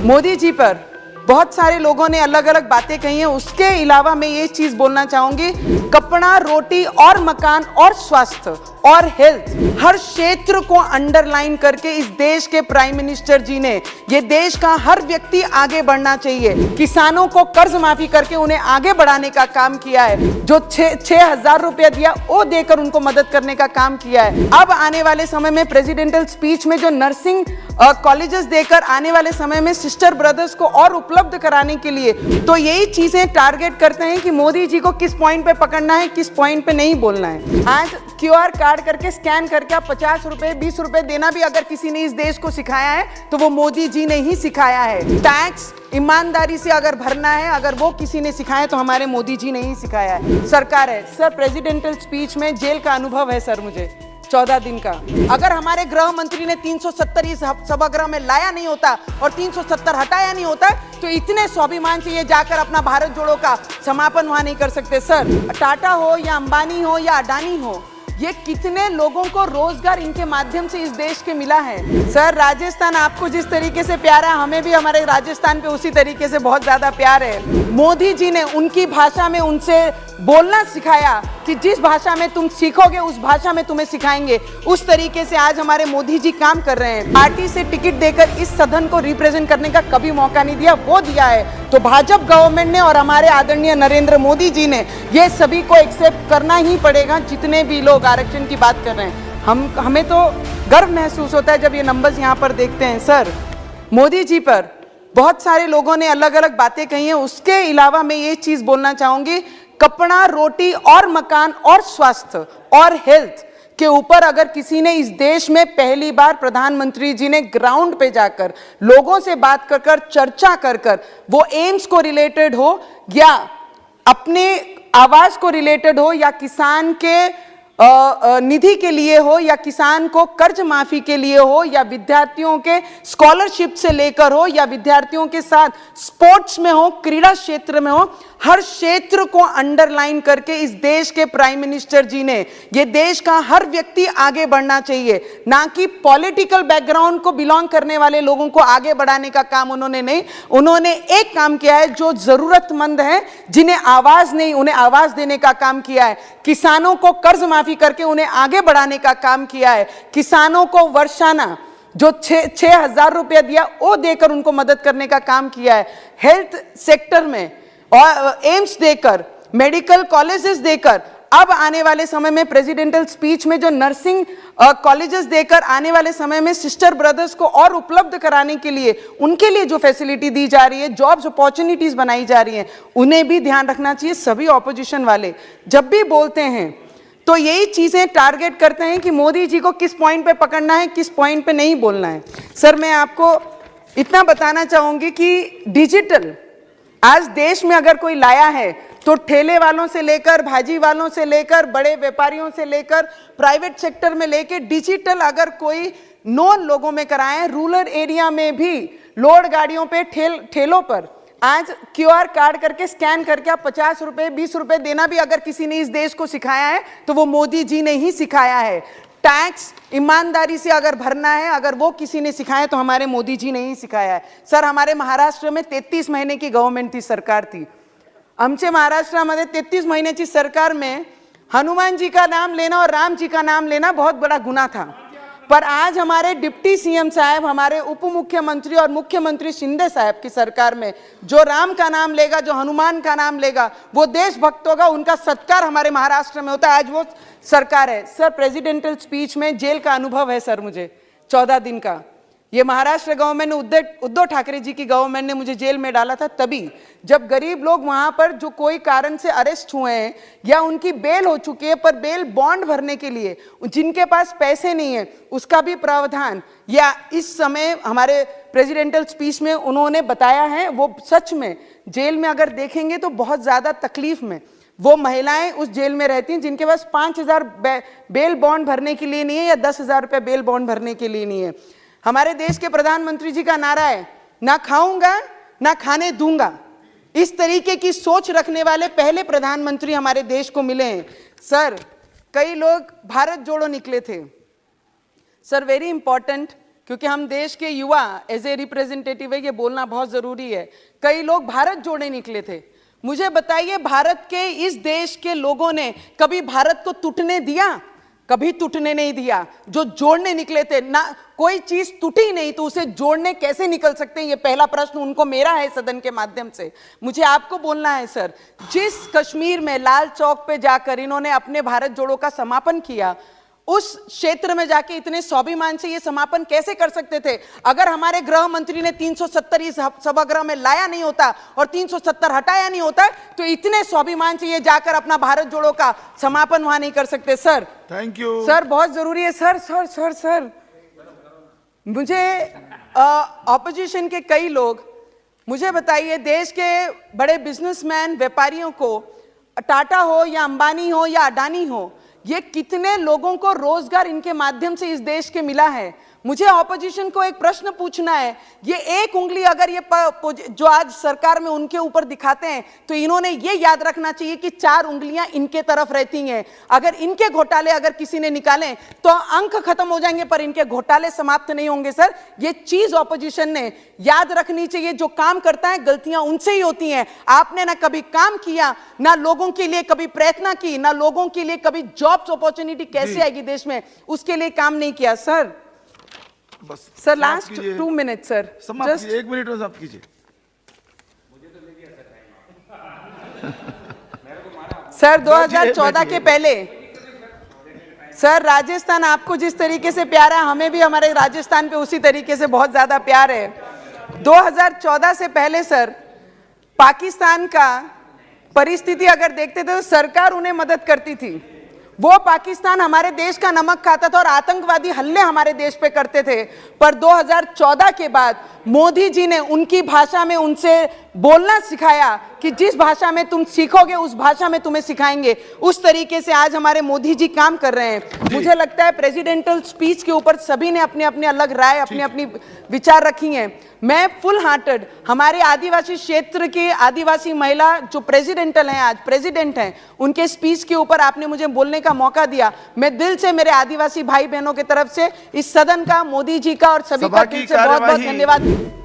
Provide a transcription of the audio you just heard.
मोदी जी पर बहुत सारे लोगों ने अलग अलग बातें कही हैं। उसके अलावा मैं ये चीज बोलना चाहूंगी, कपड़ा, रोटी और मकान और स्वास्थ्य और हेल्थ, हर क्षेत्र को अंडरलाइन करके इस देश के प्राइम मिनिस्टर जी ने ये देश का हर व्यक्ति आगे बढ़ना चाहिए, किसानों को कर्ज माफी करके उन्हें आगे बढ़ाने का काम किया है। जो 6,000 रुपया दिया वो देकर उनको मदद करने का काम किया है। अब आने वाले समय में प्रेसिडेंटल स्पीच में जो नर्सिंग कॉलेजेस देकर आने वाले समय में सिस्टर ब्रदर्स को और उपलब्ध कराने के लिए, तो यही चीजें टारगेट करते हैं कि मोदी जी को किस पॉइंट पे पकड़ना है, किस पॉइंट पे नहीं बोलना है। आज QR कार्ड करके स्कैन करके आप 50 रुपए 20 रुपए देना भी अगर किसी ने इस देश को सिखाया है तो वो मोदी जी ने ही सिखाया है। टैक्स ईमानदारी से अगर भरना है, अगर वो किसी ने सिखाया तो हमारे मोदी जी ने ही सिखाया है। सरकार है सर, प्रेसिडेंटल स्पीच में जेल का अनुभव है सर मुझे 14 दिन का। अगर हमारे गृह मंत्री ने 370 इस सभागृह में लाया नहीं होता और 370 हटाया नहीं होता तो इतने स्वाभिमान से ये जाकर अपना भारत जोड़ो का समापन वहां नहीं कर सकते। सर, टाटा हो या अंबानी हो या अडानी हो, ये कितने लोगों को रोजगार इनके माध्यम से इस देश के मिला है। सर, राजस्थान आपको जिस तरीके से प्यारा है, हमें भी हमारे राजस्थान पे उसी तरीके से बहुत ज्यादा प्यार है। मोदी जी ने उनकी भाषा में उनसे बोलना सिखाया कि जिस भाषा में तुम सीखोगे उस भाषा में तुम्हें सिखाएंगे। उस तरीके से आज हमारे मोदी जी काम कर रहे हैं। पार्टी से टिकट देकर इस सदन को रिप्रेजेंट करने का कभी मौका नहीं दिया, वो दिया है तो भाजपा गवर्नमेंट ने और हमारे आदरणीय नरेंद्र मोदी जी ने ये सभी को एक्सेप्ट करना ही पड़ेगा। जितने भी लोग आरक्षण की बात कर रहे हैं, हमें तो गर्व महसूस होता है जब ये नंबर्स यहाँ पर देखते हैं। सर, मोदी जी पर बहुत सारे लोगों ने अलग अलग बातें कही हैं। उसके अलावा मैं ये चीज बोलना चाहूंगी, कपड़ा, रोटी और मकान और स्वास्थ्य और हेल्थ के ऊपर अगर किसी ने इस देश में पहली बार प्रधानमंत्री जी ने ग्राउंड पे जाकर लोगों से बात कर कर चर्चा कर कर, वो एम्स को रिलेटेड हो या अपने आवास को रिलेटेड हो या किसान के निधि के लिए हो या किसान को कर्ज माफी के लिए हो या विद्यार्थियों के स्कॉलरशिप से लेकर हो या विद्यार्थियों के साथ स्पोर्ट्स में हो, क्रीड़ा क्षेत्र में हो, हर क्षेत्र को अंडरलाइन करके इस देश के प्राइम मिनिस्टर जी ने ये देश का हर व्यक्ति आगे बढ़ना चाहिए, ना कि पॉलिटिकल बैकग्राउंड को बिलोंग करने वाले लोगों को आगे बढ़ाने का काम उन्होंने नहीं। उन्होंने एक काम किया है, जो जरूरतमंद है, जिन्हें आवाज नहीं, उन्हें आवाज देने का काम किया है। किसानों को कर्ज माफी करके उन्हें आगे बढ़ाने का काम किया है। किसानों को वर्षाना जो 6,000 रुपया दिया वो देकर उनको मदद करने का काम किया है। हेल्थ सेक्टर में और एम्स देकर, मेडिकल कॉलेजेस देकर, अब आने वाले समय में प्रेसिडेंटल स्पीच में जो नर्सिंग कॉलेजेस देकर आने वाले समय में सिस्टर ब्रदर्स को और उपलब्ध कराने के लिए, उनके लिए जो फैसिलिटी दी जा रही है, जॉब्स अपॉर्चुनिटीज बनाई जा रही हैं, उन्हें भी ध्यान रखना चाहिए। सभी ऑपोजिशन वाले जब भी बोलते हैं तो यही चीजें टारगेट करते हैं कि मोदी जी को किस पॉइंट पे पकड़ना है, किस पॉइंट पे नहीं बोलना है। सर, मैं आपको इतना बताना चाहूंगी कि डिजिटल आज देश में अगर कोई लाया है तो ठेले वालों से लेकर, भाजी वालों से लेकर, बड़े व्यापारियों से लेकर, प्राइवेट सेक्टर में लेकर डिजिटल अगर कोई नॉन लोगों में कराए, रूरल एरिया में भी लोड गाड़ियों पे, ठेलों पर आज QR कार्ड करके स्कैन करके आप 50 रुपए 20 रुपए देना भी अगर किसी ने इस देश को सिखाया है तो वो मोदी जी ने ही सिखाया है। टैक्स ईमानदारी से अगर भरना है, अगर वो किसी ने सिखाया तो हमारे मोदी जी ने ही सिखाया है। सर, हमारे महाराष्ट्र में 33 महीने की गवर्नमेंट थी, सरकार थी। आमच्या महाराष्ट्रामध्ये 33 महीन्याची सरकार में हनुमान जी का नाम लेना और राम जी का नाम लेना बहुत बड़ा गुनाह था। पर आज हमारे डिप्टी CM साहब, हमारे उप मुख्यमंत्री और मुख्यमंत्री शिंदे साहब की सरकार में जो राम का नाम लेगा, जो हनुमान का नाम लेगा, वो देशभक्त होगा, उनका सत्कार हमारे महाराष्ट्र में होता है। आज वो सरकार है। सर, प्रेसिडेंटल स्पीच में जेल का अनुभव है सर मुझे 14 दिन का। ये महाराष्ट्र गवर्नमेंट ने, उद्धव ठाकरे जी की गवर्नमेंट ने मुझे जेल में डाला था तभी, जब गरीब लोग वहां पर जो कोई कारण से अरेस्ट हुए हैं या उनकी बेल हो चुकी है, पर बेल बॉन्ड भरने के लिए जिनके पास पैसे नहीं है उसका भी प्रावधान या इस समय हमारे प्रेसिडेंटल स्पीच में उन्होंने बताया है। वो सच में जेल में अगर देखेंगे तो बहुत ज्यादा तकलीफ में वो महिलाएं उस जेल में रहती हैं जिनके पास 5,000 बेल बॉन्ड भरने के लिए नहीं है या 10,000 रुपये बेल बॉन्ड भरने के लिए नहीं है। हमारे देश के प्रधानमंत्री जी का नारा है, ना खाऊंगा ना खाने दूंगा। इस तरीके की सोच रखने वाले पहले प्रधानमंत्री हमारे देश को मिले हैं। सर, कई लोग भारत जोड़ो निकले थे। सर, वेरी इंपॉर्टेंट क्योंकि हम देश के युवा एज ए रिप्रेजेंटेटिव है, ये बोलना बहुत जरूरी है। कई लोग भारत जोड़ने निकले थे। मुझे बताइए, भारत के इस देश के लोगों ने कभी भारत को टूटने दिया? कभी टूटने नहीं दिया। जो जोड़ने निकले थे ना, कोई चीज टूटी नहीं तो उसे जोड़ने कैसे निकल सकते हैं? ये पहला प्रश्न उनको मेरा है सदन के माध्यम से। मुझे आपको बोलना है सर, जिस कश्मीर में लाल चौक पे जाकर इन्होंने अपने भारत जोड़ो का समापन किया, उस क्षेत्र में जाके इतने स्वाभिमान से ये समापन कैसे कर सकते थे? अगर हमारे गृह मंत्री ने 370 इस सभागृह में लाया नहीं होता और 370 हटाया नहीं होता, तो इतने स्वाभिमान से ये जाकर अपना भारत जोड़ो का समापन वहां नहीं कर सकते। सर थैंक यू सर, बहुत जरूरी है सर। सर सर सर मुझे ऑपोजिशन के कई लोग, मुझे बताइए, देश के बड़े बिजनेसमैन व्यापारियों को, टाटा हो या अंबानी हो या अडानी हो, ये कितने लोगों को रोजगार इनके माध्यम से इस देश के मिला है? मुझे ऑपोजिशन को एक प्रश्न पूछना है। ये एक उंगली अगर ये जो आज सरकार में उनके ऊपर दिखाते हैं, तो इन्होंने ये याद रखना चाहिए कि 4 उंगलियां इनके तरफ रहती हैं। अगर इनके घोटाले अगर किसी ने निकाले तो अंक खत्म हो जाएंगे, पर इनके घोटाले समाप्त नहीं होंगे। सर, ये चीज ऑपोजिशन ने याद रखनी चाहिए। जो काम करता है गलतियां उनसे ही होती हैं। आपने ना कभी काम किया, ना लोगों के लिए कभी प्रयत्न की, ना लोगों के लिए कभी जॉब्स अपॉर्चुनिटी कैसे आएगी देश में, उसके लिए काम नहीं किया। सर बस sir, last 2 minute sir, just 1 minute में समाप्त कीजिए। सर 2014 के पहले सर, राजस्थान आपको जिस तरीके से प्यार है, हमें भी हमारे राजस्थान पे उसी तरीके से बहुत ज्यादा प्यार है। 2014 से पहले सर, पाकिस्तान का परिस्थिति अगर देखते थे तो सरकार उन्हें मदद करती थी। वो पाकिस्तान हमारे देश का नमक खाता था और आतंकवादी हमले हमारे देश पे करते थे। पर 2014 के बाद मोदी जी ने उनकी भाषा में उनसे बोलना सिखाया कि जिस भाषा में तुम सीखोगे उस भाषा में तुम्हें सिखाएंगे। उस तरीके से आज हमारे मोदी जी काम कर रहे हैं। मुझे लगता है प्रेसिडेंटल स्पीच के ऊपर सभी ने अपने अपने अलग राय, अपनी अपनी विचार रखी हैं। मैं फुल हार्टेड हमारे आदिवासी क्षेत्र के आदिवासी महिला जो प्रेसिडेंटल हैं, आज प्रेसिडेंट हैं, उनके स्पीच के ऊपर आपने मुझे बोलने का मौका दिया। मैं दिल से मेरे आदिवासी भाई बहनों की तरफ से इस सदन का, मोदी जी का और सभी का दिल से बहुत बहुत धन्यवाद।